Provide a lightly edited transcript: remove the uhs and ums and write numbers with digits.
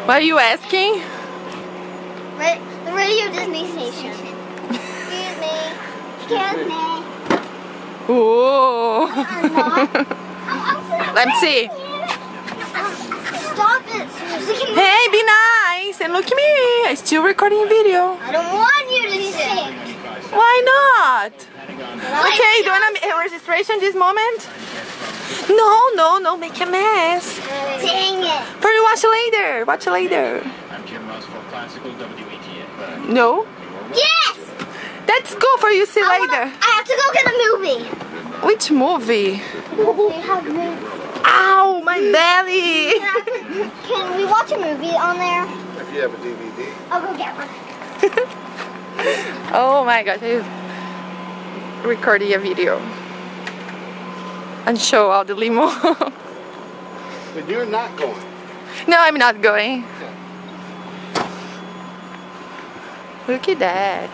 What are you asking? The Radio Disney station. Excuse me. Excuse me. Ooh. Let's see. Stop it, Susie. Hey, be nice and look at me. I'm still recording a video. I don't want you to sing. Why not? Okay, do you want a registration this moment? No, make a mess. Dang it. For you, watch later. Watch later. I'm Jim Ross for Classical WETF. No? Yes! That's go for you see later. I have to go get a movie. Which movie? They have Ow, my belly. Can we watch a movie on there? If you have a DVD. I'll go get one. Oh my gosh, I'm recording a video and show all the limo. But you're not going. No, I'm not going. Look at that.